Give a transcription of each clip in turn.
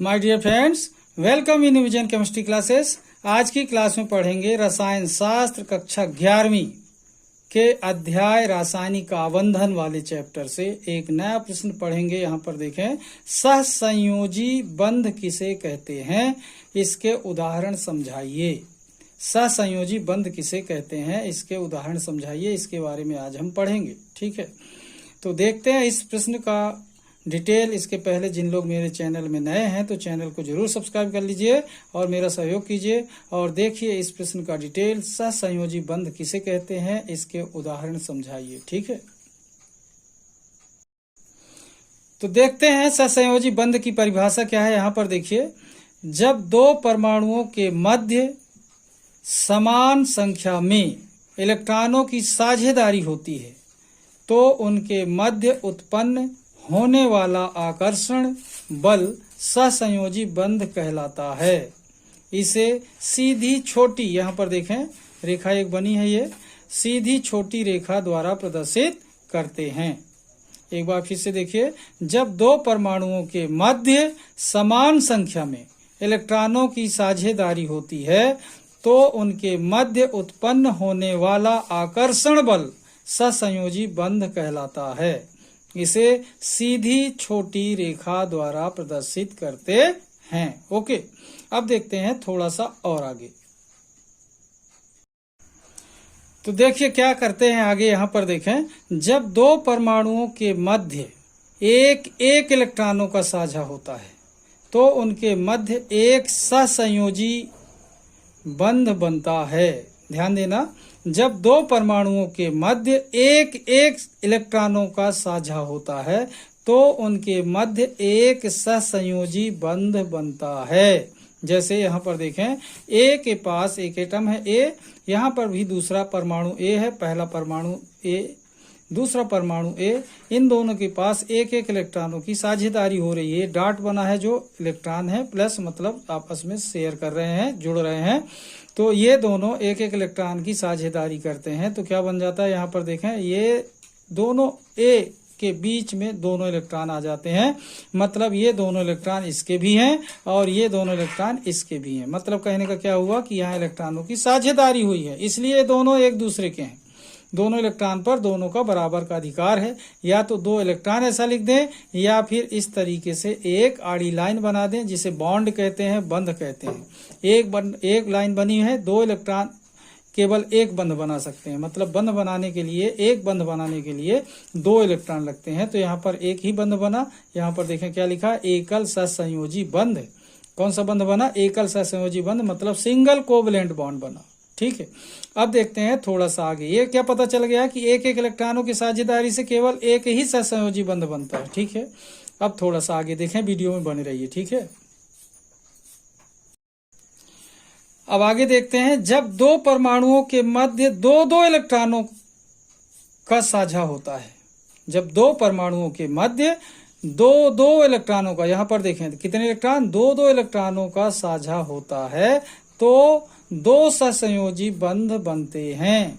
My dear friends, welcome in vision chemistry classes. आज की class में पढ़ेंगे रसायन शास्त्र कक्षा 11वीं के अध्याय रासायनिक आबंधन वाले चैप्टर से एक नया प्रश्न पढ़ेंगे। यहाँ पर देखें, सहसंयोजी बंध किसे कहते हैं, इसके उदाहरण समझाइए। सहसंयोजी बंध किसे कहते हैं, इसके उदाहरण समझाइए, इसके बारे में आज हम पढ़ेंगे। ठीक है, तो देखते हैं इस प्रश्न का डिटेल। इसके पहले जिन लोग मेरे चैनल में नए हैं तो चैनल को जरूर सब्सक्राइब कर लीजिए और मेरा सहयोग कीजिए और देखिए इस प्रश्न का डिटेल। सहसंयोजी बंध किसे कहते हैं, इसके उदाहरण समझाइए। ठीक है, तो देखते हैं सहसंयोजी बंध की परिभाषा क्या है। यहाँ पर देखिए, जब दो परमाणुओं के मध्य समान संख्या में इलेक्ट्रॉनों की साझेदारी होती है तो उनके मध्य उत्पन्न होने वाला आकर्षण बल सहसंयोजी बंध कहलाता है। इसे सीधी छोटी, यहाँ पर देखें रेखा एक बनी है, ये सीधी छोटी रेखा द्वारा प्रदर्शित करते हैं। एक बार फिर से देखिए, जब दो परमाणुओं के मध्य समान संख्या में इलेक्ट्रॉनों की साझेदारी होती है तो उनके मध्य उत्पन्न होने वाला आकर्षण बल सहसंयोजी बंध कहलाता है। इसे सीधी छोटी रेखा द्वारा प्रदर्शित करते हैं। ओके, अब देखते हैं थोड़ा सा और आगे। तो देखिए क्या करते हैं आगे। यहाँ पर देखें, जब दो परमाणुओं के मध्य एक एक इलेक्ट्रॉनों का साझा होता है तो उनके मध्य एक सहसंयोजी बंध बनता है। ध्यान देना, जब दो परमाणुओं के मध्य एक एक इलेक्ट्रॉनों का साझा होता है तो उनके मध्य एक सहसंयोजी बंध बनता है। जैसे यहाँ पर देखें, ए के पास एक एटम है ए, यहाँ पर भी दूसरा परमाणु ए है, पहला परमाणु ए, दूसरा परमाणु ए, इन दोनों के पास एक एक इलेक्ट्रॉनों की साझेदारी हो रही है। डॉट बना है जो इलेक्ट्रॉन है, प्लस मतलब आपस में शेयर कर रहे हैं, जुड़ रहे हैं। तो ये दोनों एक एक इलेक्ट्रॉन की साझेदारी करते हैं तो क्या बन जाता है। यहाँ पर देखें, ये दोनों ए के बीच में दोनों इलेक्ट्रॉन आ जाते हैं, मतलब ये दोनों इलेक्ट्रॉन इसके भी हैं और ये दोनों इलेक्ट्रॉन इसके भी हैं। मतलब कहने का क्या हुआ कि यहाँ इलेक्ट्रॉनों की साझेदारी हुई है, इसलिए दोनों एक दूसरे के हैं। दोनों इलेक्ट्रॉन पर दोनों का बराबर का अधिकार है। या तो दो इलेक्ट्रॉन ऐसा लिख दें या फिर इस तरीके से एक आड़ी लाइन बना दें जिसे बॉन्ड कहते हैं, बंध कहते हैं। एक लाइन बनी है, दो इलेक्ट्रॉन केवल एक बंध बना सकते हैं। मतलब बंध बनाने के लिए, एक बंध बनाने के लिए दो इलेक्ट्रॉन लगते हैं। तो यहाँ पर एक ही बंध बना। यहाँ पर देखें क्या लिखा, एकल सहसंयोजी बंध। कौन सा बंध बना, एकल सहसंयोजी बंध, मतलब सिंगल कोवलेंट बॉन्ड बना। ठीक है, अब देखते हैं थोड़ा सा आगे। ये क्या पता चल गया कि एक एक इलेक्ट्रॉनों की साझेदारी से केवल एक ही सहसंयोजी बंध बनता है। ठीक है, अब थोड़ा सा आगे देखें, वीडियो में बने रहिए। ठीक है, अब आगे देखते हैं, जब दो परमाणुओं के मध्य दो दो इलेक्ट्रॉनों का साझा होता है, जब दो परमाणुओं के मध्य दो दो इलेक्ट्रॉनों का, यहाँ पर देखें कितने इलेक्ट्रॉन, दो दो इलेक्ट्रॉनों का साझा होता है तो दो सहसंयोजी बंध बनते हैं।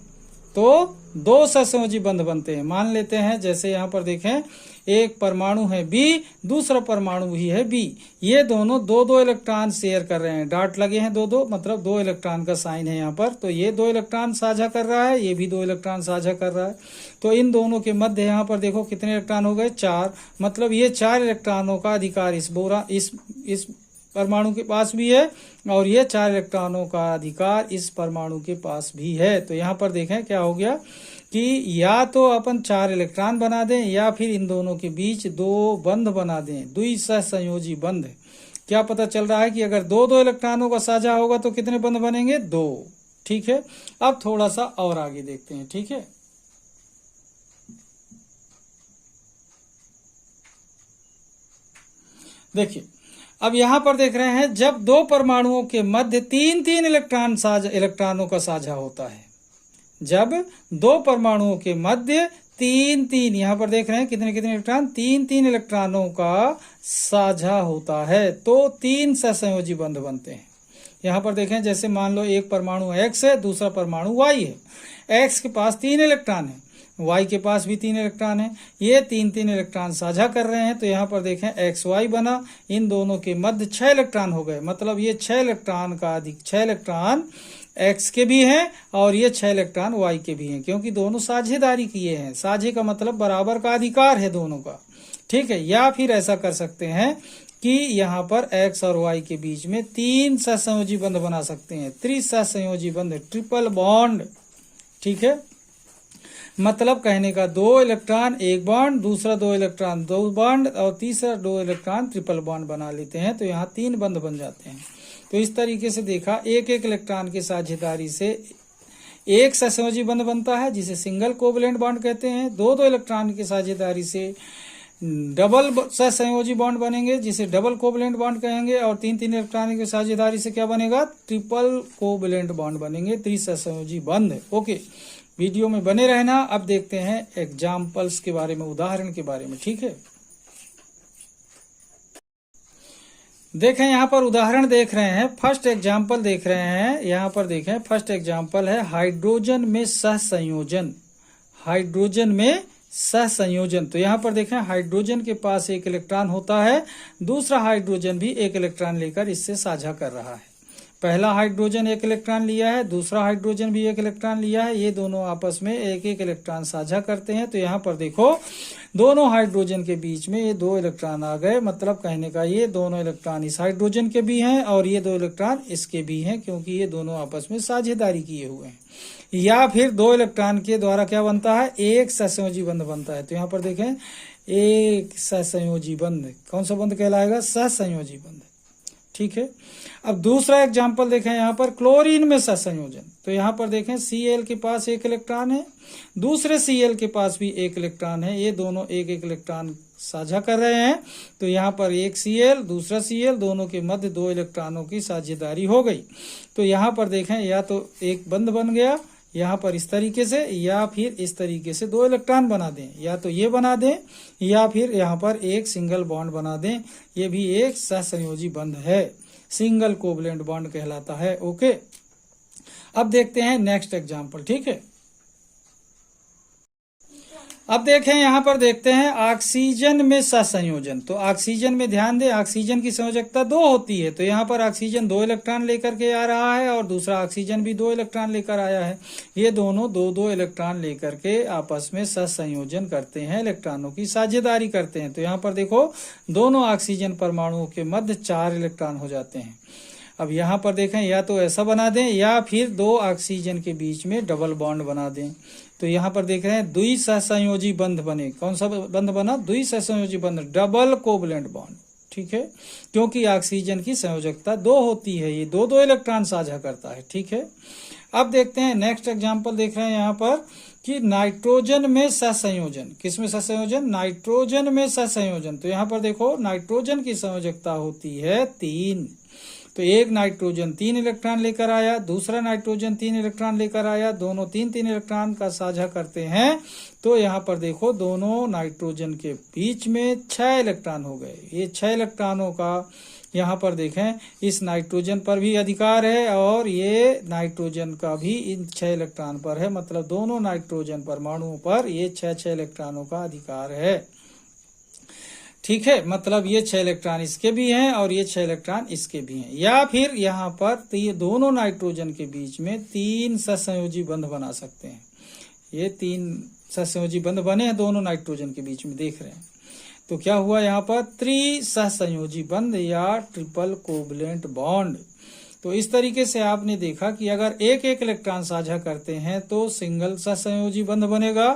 तो दो सहसंयोजी बंध बनते हैं। मान लेते हैं जैसे यहाँ पर देखें, एक परमाणु है बी, दूसरा परमाणु भी है बी, ये दोनों दो दो इलेक्ट्रॉन शेयर कर रहे हैं। डॉट लगे हैं दो दो, मतलब दो इलेक्ट्रॉन का साइन है यहाँ पर। तो ये दो इलेक्ट्रॉन साझा कर रहा है, ये भी दो इलेक्ट्रॉन साझा कर रहा है। तो इन दोनों के मध्य यहाँ पर देखो कितने इलेक्ट्रॉन हो गए, चार। मतलब ये चार इलेक्ट्रॉनों का अधिकार इस परमाणु के पास भी है और ये चार इलेक्ट्रॉनों का अधिकार इस परमाणु के पास भी है। तो यहाँ पर देखें क्या हो गया कि या तो अपन चार इलेक्ट्रॉन बना दें या फिर इन दोनों के बीच दो बंध बना दें, द्वि सहसंयोजी बंध। क्या पता चल रहा है कि अगर दो दो इलेक्ट्रॉनों का साझा होगा तो कितने बंध बनेंगे, दो। ठीक है, अब थोड़ा सा और आगे देखते हैं। ठीक है, देखिए अब यहाँ पर देख रहे हैं, जब दो परमाणुओं के मध्य तीन तीन इलेक्ट्रॉनों का साझा होता है, जब दो परमाणुओं के मध्य तीन तीन, यहाँ पर देख रहे हैं कितने कितने इलेक्ट्रॉन, तीन तीन इलेक्ट्रॉनों का साझा होता है तो तीन सहसंयोजी बंध बनते हैं। यहाँ पर देखें, जैसे मान लो एक परमाणु एक्स है, दूसरा परमाणु वाई है। एक्स के पास तीन इलेक्ट्रॉन है, Y के पास भी 3 इलेक्ट्रॉन है, ये 3 इलेक्ट्रॉन साझा कर रहे हैं। तो यहाँ पर देखें XY बना, इन दोनों के मध्य 6 इलेक्ट्रॉन हो गए। मतलब ये 6 इलेक्ट्रॉन का अधिक 6 इलेक्ट्रॉन X के भी हैं और ये 6 इलेक्ट्रॉन Y के भी हैं, क्योंकि दोनों साझेदारी किए हैं। साझे का मतलब बराबर का अधिकार है दोनों का, ठीक है। या फिर ऐसा कर सकते हैं कि यहाँ पर X और Y के बीच में 3 सहसंयोजी बंध बना सकते हैं, त्रिसहसंयोजी बंध, ट्रिपल बॉन्ड, ठीक है। मतलब कहने का 2 इलेक्ट्रॉन 1 बॉन्ड, दूसरा 2 इलेक्ट्रॉन 2 बॉन्ड और तीसरा 2 इलेक्ट्रॉन ट्रिपल बॉन्ड बना लेते हैं। तो यहाँ 3 बंध बन जाते हैं। तो इस तरीके से देखा, एक इलेक्ट्रॉन की साझेदारी से एक सहसंयोजी बंध बनता है जिसे सिंगल कोवलेंट बॉन्ड कहते हैं। 2 इलेक्ट्रॉन की साझेदारी से डबल सहसंयोजी बॉन्ड बनेंगे जिसे डबल कोवलेंट बॉन्ड कहेंगे। और 3 इलेक्ट्रॉन की साझेदारी से क्या बनेगा, ट्रिपल कोवलेंट बॉन्ड बनेंगे, त्रिसहसंयोजी बंध। ओके, वीडियो में बने रहना। अब देखते हैं एग्जाम्पल्स के बारे में, उदाहरण के बारे में, ठीक है। देखें यहाँ पर उदाहरण देख रहे हैं, फर्स्ट एग्जाम्पल देख रहे हैं। यहाँ पर देखें, फर्स्ट एग्जाम्पल है हाइड्रोजन में सहसंयोजन। हाइड्रोजन में सहसंयोजन। तो यहाँ पर देखें, हाइड्रोजन के पास 1 इलेक्ट्रॉन होता है, दूसरा हाइड्रोजन भी 1 इलेक्ट्रॉन लेकर इससे साझा कर रहा है। पहला हाइड्रोजन 1 इलेक्ट्रॉन लिया है, दूसरा हाइड्रोजन भी 1 इलेक्ट्रॉन लिया है। ये दोनों आपस में 1 इलेक्ट्रॉन साझा करते हैं। तो यहाँ पर देखो, दोनों हाइड्रोजन के बीच में ये 2 इलेक्ट्रॉन आ गए। मतलब कहने का ये दोनों इलेक्ट्रॉन इस हाइड्रोजन के भी हैं और ये 2 इलेक्ट्रॉन इसके भी हैं, क्योंकि ये दोनों आपस में साझेदारी किए हुए हैं। या फिर 2 इलेक्ट्रॉन के द्वारा क्या बनता है, एक सहसंयोजी बंध बनता है। तो यहाँ पर देखें, एक सहसंयोजी बंध, कौन सा बंध कहलाएगा, सहसंयोजी बंध, ठीक है। अब दूसरा एग्जाम्पल देखें, यहाँ पर क्लोरीन में सहसंयोजन। तो यहाँ पर देखें, Cl के पास 1 इलेक्ट्रॉन है, दूसरे Cl के पास भी 1 इलेक्ट्रॉन है। ये दोनों 1 इलेक्ट्रॉन साझा कर रहे हैं। तो यहाँ पर एक Cl, दूसरा Cl, दोनों के मध्य 2 इलेक्ट्रॉनों की साझेदारी हो गई। तो यहाँ पर देखें, या तो एक बंध बन गया यहाँ पर इस तरीके से, या फिर इस तरीके से 2 इलेक्ट्रॉन बना दें, या तो ये बना दें या फिर यहाँ पर एक सिंगल बॉन्ड बना दें। ये भी एक सहसंयोजी बंध है, सिंगल कोवलेंट बॉन्ड कहलाता है। ओके, अब देखते हैं नेक्स्ट एग्जांपल, ठीक है। अब देखें, यहाँ पर देखते हैं ऑक्सीजन में सहसंयोजन। तो ऑक्सीजन में ध्यान दें, ऑक्सीजन की संयोजकता 2 होती है। तो यहाँ पर ऑक्सीजन 2 इलेक्ट्रॉन लेकर के आ रहा है और दूसरा ऑक्सीजन भी 2 इलेक्ट्रॉन लेकर आया है। ये दोनों 2 इलेक्ट्रॉन लेकर के आपस में सहसंयोजन करते हैं, इलेक्ट्रॉनों की साझेदारी करते हैं। तो यहाँ पर देखो, दोनों ऑक्सीजन परमाणुओं के मध्य 4 इलेक्ट्रॉन हो जाते हैं। अब यहाँ पर देखें, या तो ऐसा बना दें या फिर 2 ऑक्सीजन के बीच में डबल बॉन्ड बना दें। तो यहाँ पर देख रहे हैं, द्विसहसंयोजी बंध बने। कौन सा बंध बना, द्विसहसंयोजी बंध, डबल कोवलेंट बॉन्ड, ठीक है। क्योंकि ऑक्सीजन की संयोजकता 2 होती है, ये 2 इलेक्ट्रॉन साझा करता है, ठीक है। अब देखते हैं नेक्स्ट एग्जांपल देख रहे हैं यहाँ पर कि नाइट्रोजन में सहसंयोजन। किसमें सहसंयोजन, नाइट्रोजन में सहसंयोजन। तो यहाँ पर देखो, नाइट्रोजन की संयोजकता होती है 3। तो एक नाइट्रोजन 3 इलेक्ट्रॉन लेकर आया, दूसरा नाइट्रोजन 3 इलेक्ट्रॉन लेकर आया, दोनों 3 इलेक्ट्रॉन का साझा करते हैं। तो यहाँ पर देखो, दोनों नाइट्रोजन के बीच में 6 इलेक्ट्रॉन हो गए। ये 6 इलेक्ट्रॉनों का यहाँ पर देखें, इस नाइट्रोजन पर भी अधिकार है और ये नाइट्रोजन का भी इन 6 इलेक्ट्रॉन पर है। मतलब दोनों नाइट्रोजन परमाणुओं पर ये 6 इलेक्ट्रॉनों का अधिकार है, ठीक है। मतलब ये 6 इलेक्ट्रॉन इसके भी हैं और ये 6 इलेक्ट्रॉन इसके भी हैं। या फिर यहाँ पर तो ये दोनों नाइट्रोजन के बीच में 3 सहसंयोजी बंध बना सकते हैं। ये 3 सहसंयोजी बंध बने हैं दोनों नाइट्रोजन के बीच में, देख रहे हैं। तो क्या हुआ यहाँ पर, त्रिसहसंयोजी बंध या ट्रिपल कोवलेंट बॉन्ड। तो इस तरीके से आपने देखा कि अगर 1 इलेक्ट्रॉन साझा करते हैं तो सिंगल सहसंयोजी बंध बनेगा,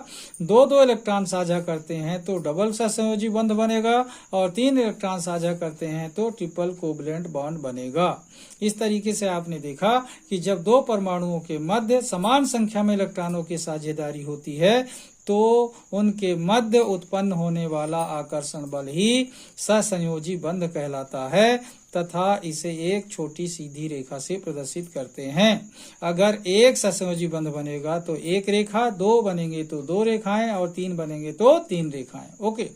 2 इलेक्ट्रॉन साझा करते हैं तो डबल सहसंयोजी बंध बनेगा, और 3 इलेक्ट्रॉन साझा करते हैं तो ट्रिपल कोवलेंट बॉन्ड बनेगा। इस तरीके से आपने देखा कि जब 2 परमाणुओं के मध्य समान संख्या में इलेक्ट्रॉनों की साझेदारी होती है तो उनके मध्य उत्पन्न होने वाला आकर्षण बल ही सहसंयोजी बंध कहलाता है तथा इसे एक छोटी सीधी रेखा से प्रदर्शित करते हैं। अगर एक सहसंयोजी बंध बनेगा तो 1 रेखा, 2 बनेंगे तो 2 रेखाएं और 3 बनेंगे तो 3 रेखाएं। ओके,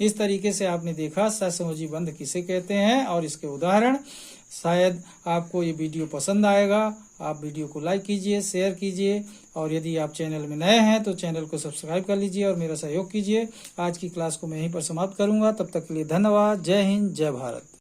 इस तरीके से आपने देखा सहसंयोजी बंध किसे कहते हैं और इसके उदाहरण। शायद आपको ये वीडियो पसंद आएगा। आप वीडियो को लाइक कीजिए, शेयर कीजिए और यदि आप चैनल में नए हैं तो चैनल को सब्सक्राइब कर लीजिए और मेरा सहयोग कीजिए। आज की क्लास को मैं यहीं पर समाप्त करूंगा। तब तक के लिए धन्यवाद। जय हिंद, जय भारत।